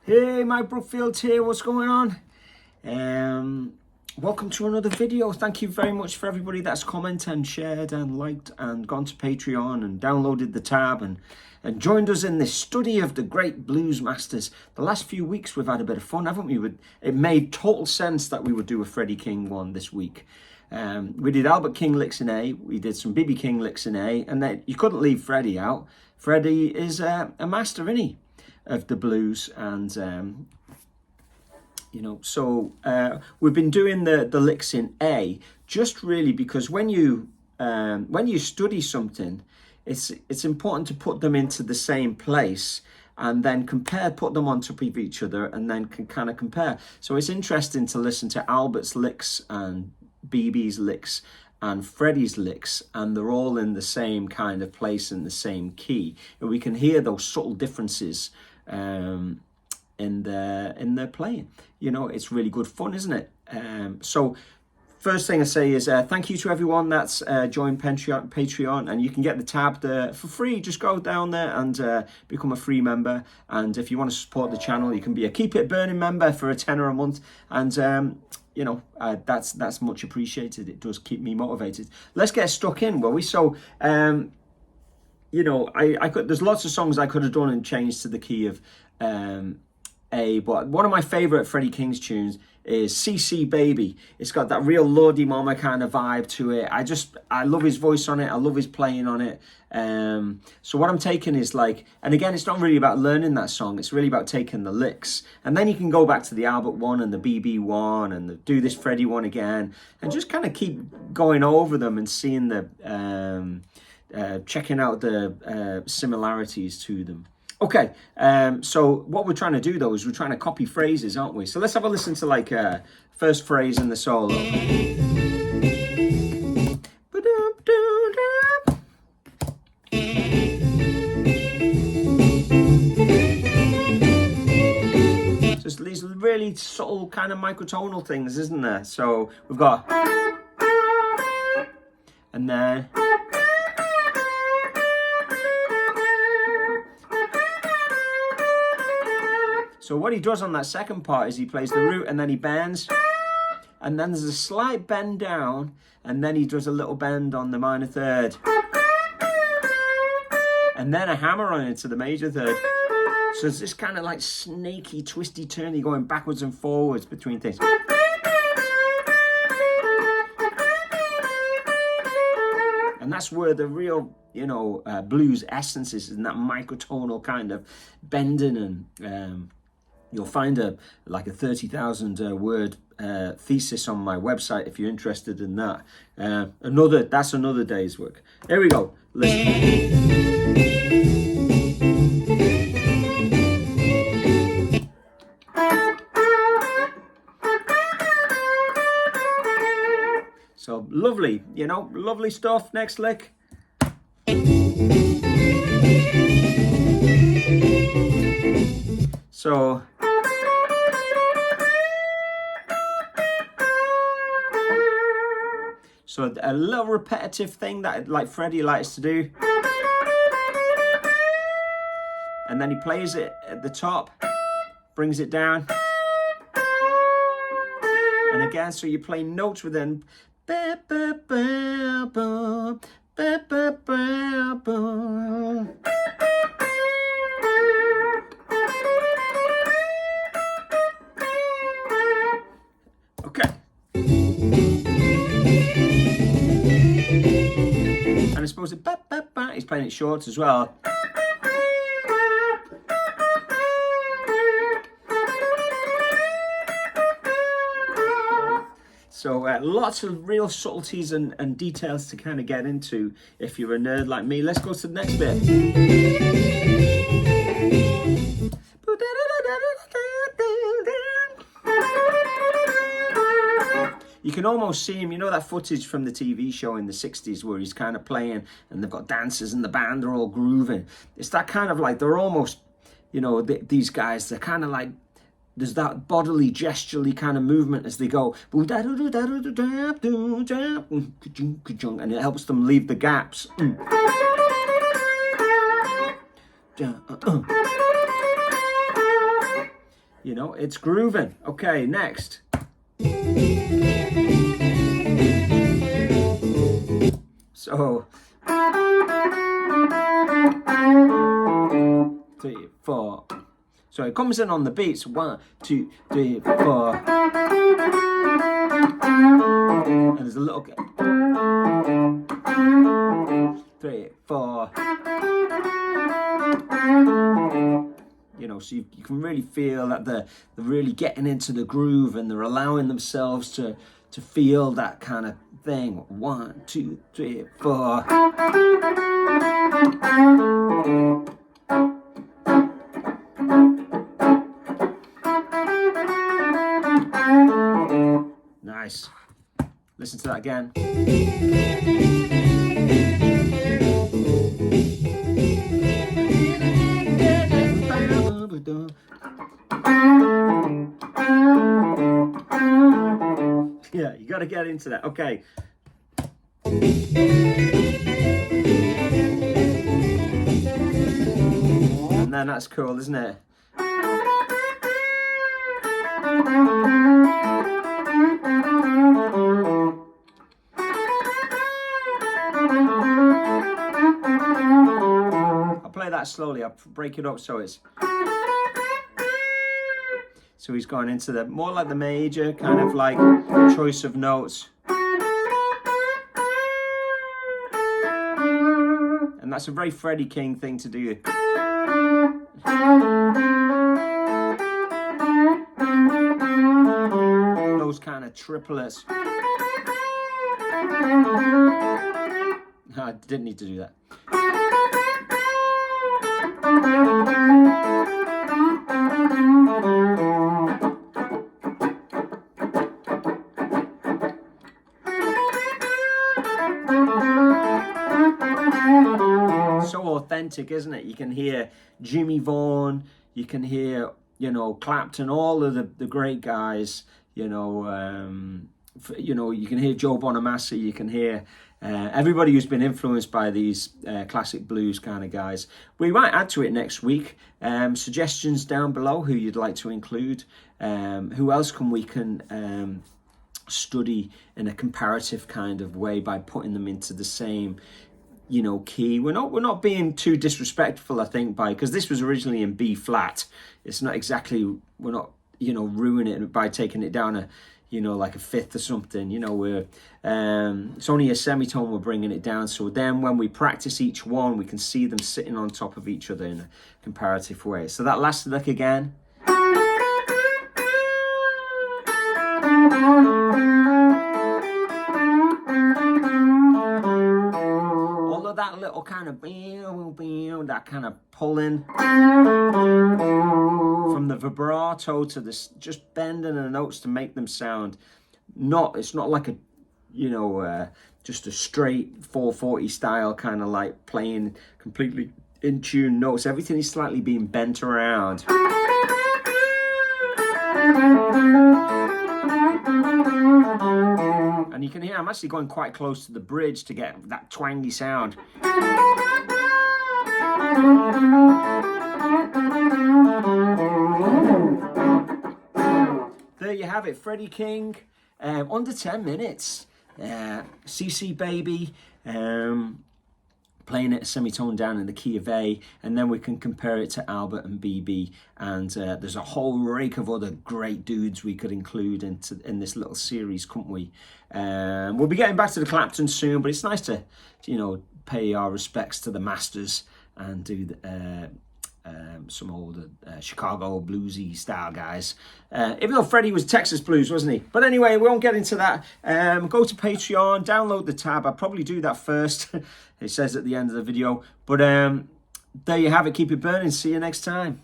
Hey, Mike Brookfield here. What's going on? Welcome to another video. Thank you very much for everybody that's commented and shared and liked and gone to Patreon and downloaded the tab and joined us in this study of the great blues masters. The last few weeks we've had a bit of fun, haven't we? It made total sense that we would do a Freddie King one this week. We did Albert King licks in A, we did some B.B. King licks in A, and then you couldn't leave Freddie out. Freddie is a master, isn't he, of the blues, and so we've been doing the licks in A just really because when you study something, it's important to put them into the same place and then put them on top of each other, and then can kind of compare. So it's interesting to listen to Albert's licks and BB's licks and Freddie's licks, and they're all in the same kind of place in the same key, and we can hear those subtle differences in their playing. It's really good fun, isn't it? So first thing I say is thank you to everyone that's joined Patreon, and you can get the tab there for free. Just go down there and become a free member, and if you want to support the channel, you can be a Keep It Burning member for $10 a month, and that's much appreciated. It does keep me motivated. Let's get stuck in, will we? So I could, there's lots of songs I could have done and changed to the key of A, but one of my favorite Freddie King's tunes is CC Baby. It's got that real Lordy Mama kind of vibe to it. I love his voice on it. I love his playing on it. So what I'm taking is and again, it's not really about learning that song. It's really about taking the licks. And then you can go back to the Albert one and the BB one and do this Freddie one again, and just kind of keep going over them and seeing checking out the similarities to them. Okay, so what we're trying to do though is we're trying to copy phrases, aren't we? So let's have a listen to first phrase in the solo. Just these really subtle kind of microtonal things, isn't there? So we've got, and then, so what he does on that second part is he plays the root and then he bends, and then there's a slight bend down, and then he does a little bend on the minor third, and then a hammer on into the major third. So it's this kind of snaky, twisty, turny going backwards and forwards between things. And that's where the real, blues essence is, in that microtonal kind of bending. And you'll find a 30,000 word thesis on my website if you're interested in that. That's another day's work. Here we go. Listen. So lovely, lovely stuff. Next lick. So a little repetitive thing that Freddie likes to do. And then he plays it at the top, brings it down. And again, so you play notes within. Okay. And I suppose he's playing it short as well. So lots of real subtleties and details to kind of get into if you're a nerd like me. Let's go to the next bit. You can almost see him, that footage from the TV show in the 60s where he's kind of playing and they've got dancers and the band are all grooving. It's that kind of they're almost, these guys, they're kind of there's that bodily, gesturally kind of movement as they go, and it helps them leave the gaps. You know, it's grooving. Okay, next. So 3, 4. So it comes in on the beats. 1, 2, 3, 4. And there's a little 3, 4. You know, so you can really feel that they're really getting into the groove, and they're allowing themselves to feel that kind of thing. 1, 2, 3, 4. Nice. Listen to that again. Yeah, you got to get into that. Okay. And then that's cool, isn't it? I'll play that slowly. I'll break it up so it's... So he's gone into the more like the major kind of like choice of notes. And that's a very Freddie King thing to do. Those kind of triplets. I didn't need to do that. So authentic, isn't it? You can hear Jimmy Vaughan, you can hear, you know, Clapton, all of the great guys, you know, you can hear Joe Bonamassa, you can hear everybody who's been influenced by these classic blues kind of guys. We might add to it next week. Suggestions down below who you'd like to include. Who else we can study in a comparative kind of way by putting them into the same, you know, key. We're not being too disrespectful, I think, because this was originally in B flat. It's not exactly, we're not, you know, ruining it by taking it down a, you know, like a fifth or something. You know, we're it's only a semitone, we're bringing it down, so then when we practice each one we can see them sitting on top of each other in a comparative way. So that last lick again. That little kind of that kind of pulling from the vibrato to this, just bending the notes to make them sound it's not like a, you know, just a straight 440 style kind of like playing completely in tune notes. Everything is slightly being bent around. And you can hear I'm actually going quite close to the bridge to get that twangy sound. There you have it, Freddie King, under 10 minutes. CC Baby, playing it a semitone down in the key of A, and then we can compare it to Albert and BB, and there's a whole rake of other great dudes we could include in this little series, couldn't we? We'll be getting back to the Clapton soon, but it's nice to, you know, pay our respects to the masters and do some old Chicago bluesy style guys. Even though Freddie was Texas blues, wasn't he? But anyway, we won't get into that. Go to Patreon, download the tab. I'll probably do that first. It says at the end of the video. But there you have it. Keep it burning. See you next time.